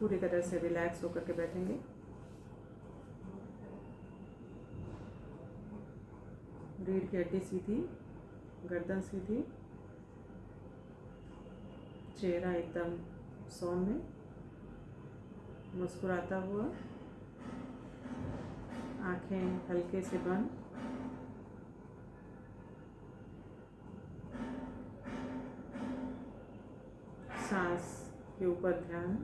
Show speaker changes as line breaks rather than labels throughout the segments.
पूरी तरह से रिलैक्स होकर के बैठेंगे। रीढ़ की हड्डी सीधी, गर्दन सीधी, चेहरा एकदम सौम्य, मुस्कुराता हुआ, आंखें हल्के से बंद। सांस के ऊपर ध्यान।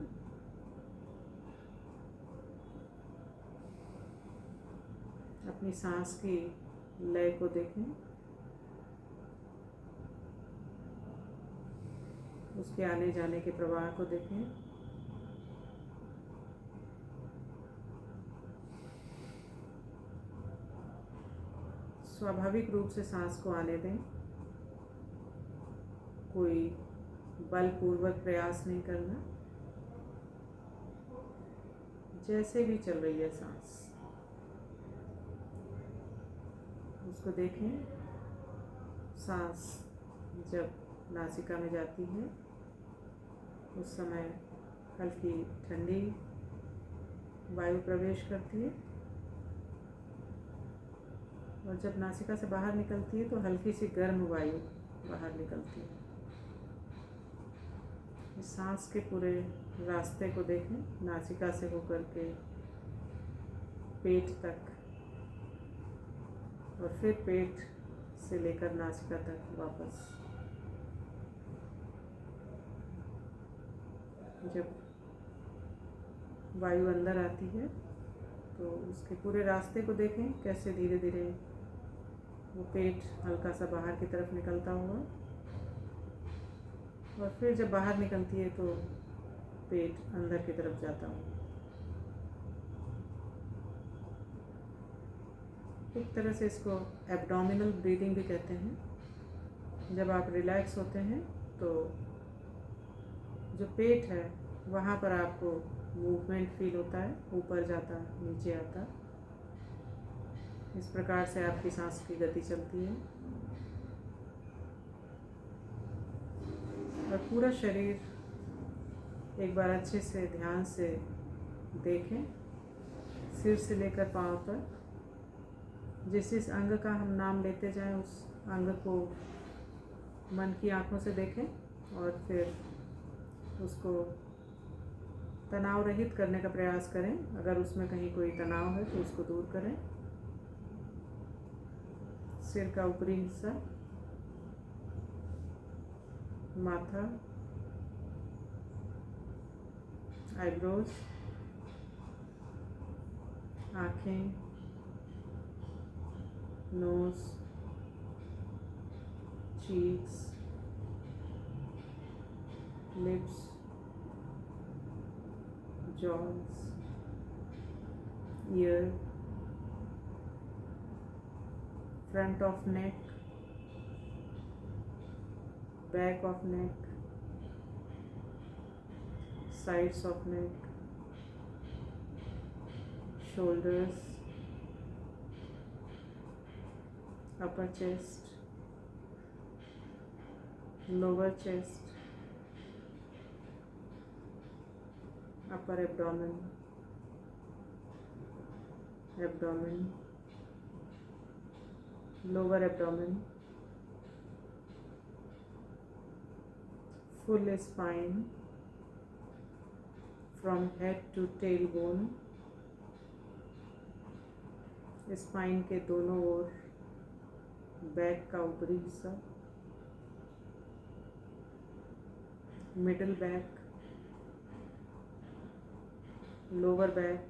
अपनी सांस की लय को देखें, उसके आने जाने के प्रवाह को देखें। स्वाभाविक रूप से सांस को आने दें, कोई बलपूर्वक प्रयास नहीं करना, जैसे भी चल रही है सांस उसको देखें। सांस जब नासिका में जाती है उस समय हल्की ठंडी वायु प्रवेश करती है, और जब नासिका से बाहर निकलती है तो हल्की सी गर्म वायु बाहर निकलती है। इस सांस के पूरे रास्ते को देखें, नासिका से होकर के पेट तक, और फिर पेट से लेकर नासिका तक वापस। जब वायु अंदर आती है तो उसके पूरे रास्ते को देखें, कैसे धीरे धीरे वो पेट हल्का सा बाहर की तरफ निकलता हुआ, और फिर जब बाहर निकलती है तो पेट अंदर की तरफ जाता हुआ। एक तरह से इसको एब्डोमिनल ब्रीदिंग भी कहते हैं। जब आप रिलैक्स होते हैं तो जो पेट है वहाँ पर आपको मूवमेंट फील होता है, ऊपर जाता, नीचे आता। इस प्रकार से आपकी सांस की गति चलती है, और पूरा शरीर एक बार अच्छे से ध्यान से देखें, सिर से लेकर पांव तक। जिस अंग का हम नाम लेते जाएं उस अंग को मन की आंखों से देखें, और फिर उसको तनाव रहित करने का प्रयास करें। अगर उसमें कहीं कोई तनाव है तो उसको दूर करें। सिर का ऊपरी हिस्सा, माथा, आईब्रोज, आँखें, nose, cheeks, lips, jaws, ear, front of neck, back of neck, sides of neck, shoulders, upper chest, lower chest, upper abdomen, abdomen, lower abdomen, full spine from head to tailbone। Spine के दोनों ओर, back का ऊपरी हिस्सा, middle back, lower back,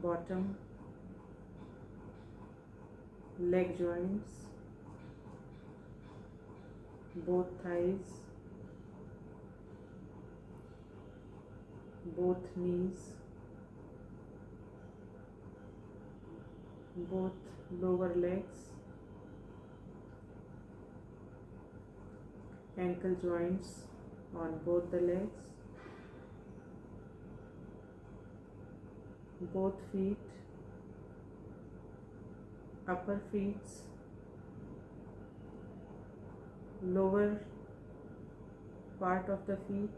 bottom, leg joints, both thighs, both knees, both lower legs, ankle joints on both the legs, both feet, upper feet, lower part of the feet,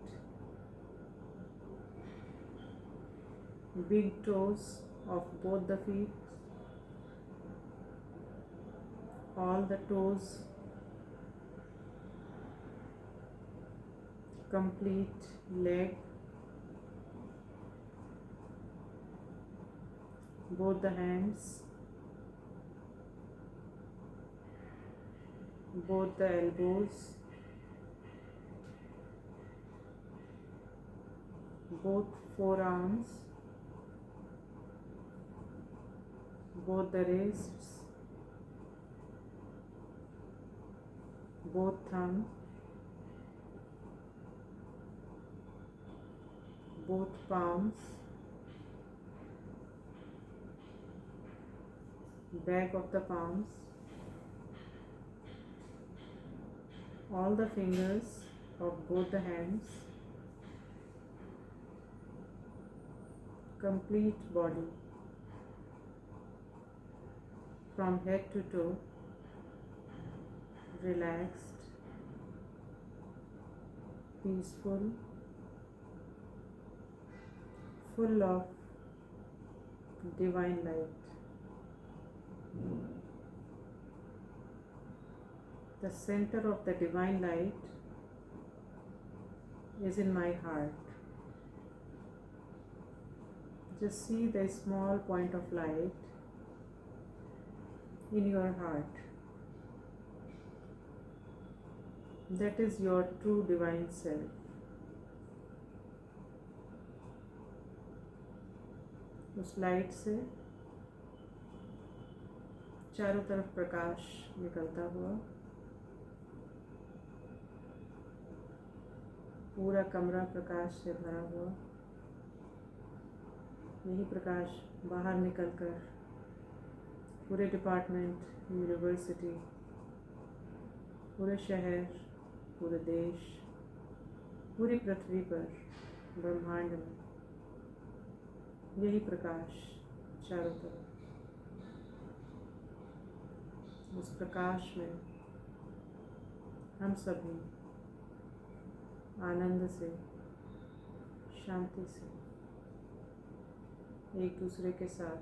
big toes of both the feet, all the toes, complete leg, both the hands, both the elbows, both forearms, both the wrists, both thumb, both palms, back of the palms, all the fingers of both the hands, complete body from head to toe, relaxed, peaceful, full of divine light. The center of the divine light is in my heart. Just see the small point of light in your heart. That is your true divine self. उस light से चारों तरफ प्रकाश निकलता हुआ पूरा कमरा प्रकाश से भरा हुआ, यही प्रकाश बाहर निकलकर पूरे डिपार्टमेंट, यूनिवर्सिटी, पूरे शहर, पूरे देश, पूरी पृथ्वी पर, ब्रह्मांड में यही प्रकाश चारों तरफ। उस प्रकाश में हम सभी आनंद से, शांति से एक दूसरे के साथ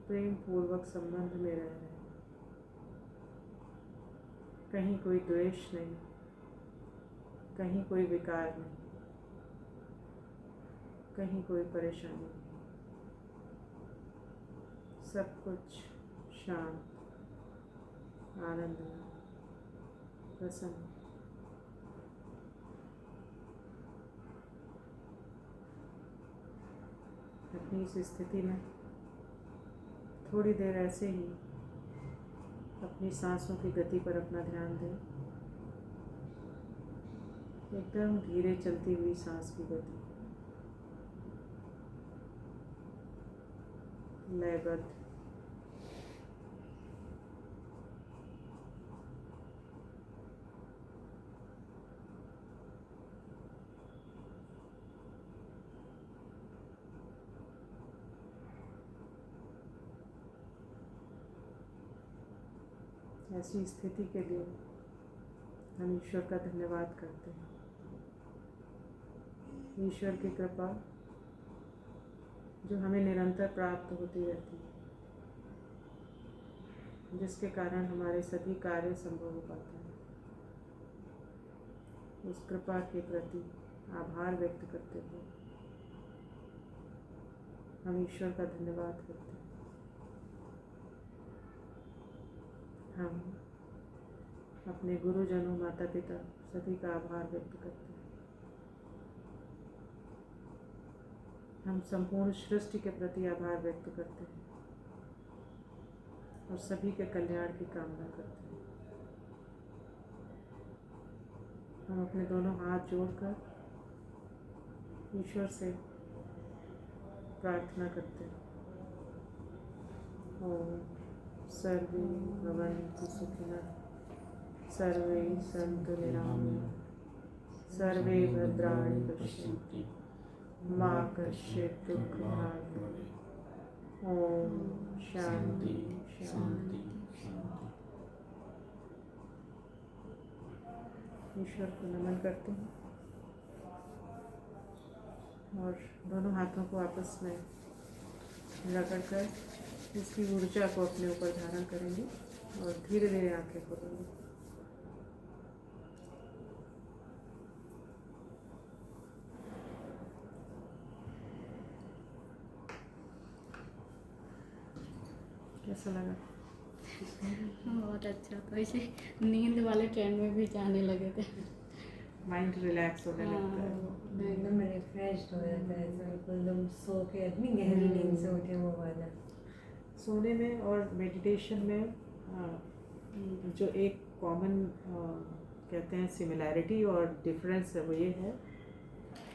प्रेम पूर्वक संबंध में रह रहे हैं। कहीं कोई द्वेष नहीं, कहीं कोई विकार नहीं, कहीं कोई परेशानी नहीं, सब कुछ शांत, आनंदमय, प्रसन्न। अपनी इस स्थिति में थोड़ी देर ऐसे ही अपनी सांसों की गति पर अपना ध्यान दें। एकदम धीरे चलती हुई सांस की गति, लयबद्ध। ऐसी स्थिति के लिए हम ईश्वर का धन्यवाद करते हैं। ईश्वर की कृपा जो हमें निरंतर प्राप्त होती रहती है, जिसके कारण हमारे सभी कार्य संभव हो पाते हैं। उस कृपा के प्रति आभार व्यक्त करते हुए हम ईश्वर का धन्यवाद करते हैं। हम अपने गुरुजनों, माता पिता सभी का आभार व्यक्त करते हैं। हम संपूर्ण सृष्टि के प्रति आभार व्यक्त करते हैं और सभी के कल्याण की कामना करते हैं। हम अपने दोनों हाथ जोड़कर ईश्वर से प्रार्थना करते हैं। ओम सर्वे भवन्तु सुखिनः, सर्वे सन्तु निरामयाः, सर्वे भद्राणि पश्यन्तु, मा कश्चित् दुःखभाग् भवेत्। ओम शांति शांति शांति। ईश्वर को नमन करती हूँ और दोनों हाथों को आपस में रगड़कर इसकी ऊर्जा को अपने ऊपर धारण करेंगे और धीरे धीरे आंखें खोलेंगे। कैसा लगा?
बहुत अच्छा। तो इसे नींद वाले ट्रेंड में भी जाने लगे थे।
माइंड रिलैक्स होने लगता है।
एकदम रिफ्रेश हो जाता है, बिल्कुल एकदम सो के इतनी गहरी नींद से उठे वो वाला।
सोने में और मेडिटेशन में जो एक कॉमन कहते हैं सिमिलैरिटी और डिफरेंस है, वो ये है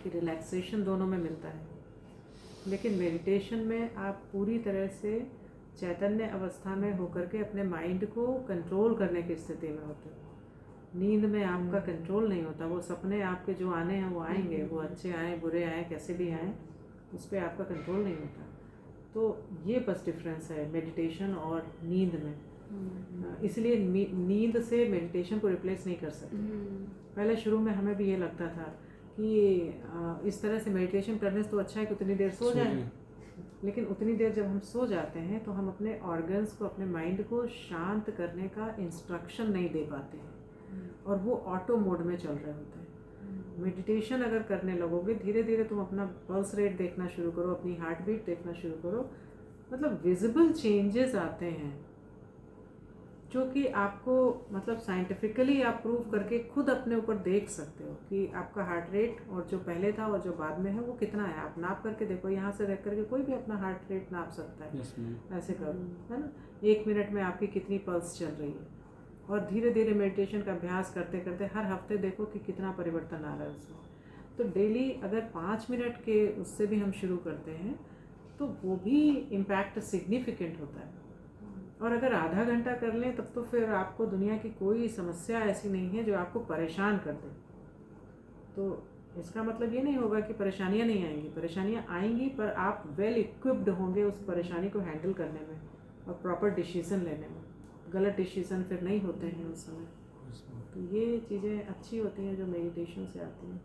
कि रिलैक्सेशन दोनों में मिलता है, लेकिन मेडिटेशन में आप पूरी तरह से चैतन्य अवस्था में होकर के अपने माइंड को कंट्रोल करने की स्थिति में होते हो। नींद में आपका कंट्रोल नहीं होता, वो सपने आपके जो आने हैं वो आएंगे, वो अच्छे आए बुरे आए कैसे भी आए, उस पर आपका कंट्रोल नहीं होता। तो ये बस डिफरेंस है मेडिटेशन और नींद में। इसलिए नींद से मेडिटेशन को रिप्लेस नहीं कर सकते। पहले शुरू में हमें भी ये लगता था कि इस तरह से मेडिटेशन करने से तो अच्छा है कि उतनी देर सो जाए, लेकिन उतनी देर जब हम सो जाते हैं तो हम अपने ऑर्गन्स को, अपने माइंड को शांत करने का इंस्ट्रक्शन नहीं दे पाते हैं और वो ऑटो मोड में चल रहे होते हैं। मेडिटेशन अगर करने लगोगे, धीरे धीरे तुम अपना पल्स रेट देखना शुरू करो, अपनी हार्ट बीट देखना शुरू करो, मतलब विजिबल चेंजेस आते हैं जो कि आपको मतलब साइंटिफिकली आप प्रूव करके खुद अपने ऊपर देख सकते हो कि आपका हार्ट रेट और जो पहले था और जो बाद में है वो कितना है। आप नाप करके देखो, यहाँ से रख करके कोई भी अपना हार्ट रेट नाप सकता है। ऐसे करो, है ना, 1 मिनट में आपकी कितनी पल्स चल रही है। और धीरे धीरे मेडिटेशन का अभ्यास करते करते हर हफ्ते देखो कि कितना परिवर्तन आ रहा है उसमें। तो डेली अगर 5 मिनट के उससे भी हम शुरू करते हैं तो वो भी इम्पैक्ट सिग्निफिकेंट होता है। और अगर आधा घंटा कर लें तब तो फिर आपको दुनिया की कोई समस्या ऐसी नहीं है जो आपको परेशान कर दे। तो इसका मतलब ये नहीं होगा कि परेशानियां नहीं आएंगी, परेशानियां आएंगी, पर आप वेल इक्विप्ड होंगे उस परेशानी को हैंडल करने में और प्रॉपर डिसीजन लेने में। गलत डिसीजन फिर नहीं होते हैं उस समय। तो ये चीज़ें अच्छी होती हैं जो मेडिटेशन से आती हैं।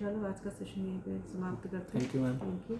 चलो आज का सेशन यहीं पे समाप्त करते हैं।
Thank you ma'am.
Thank you.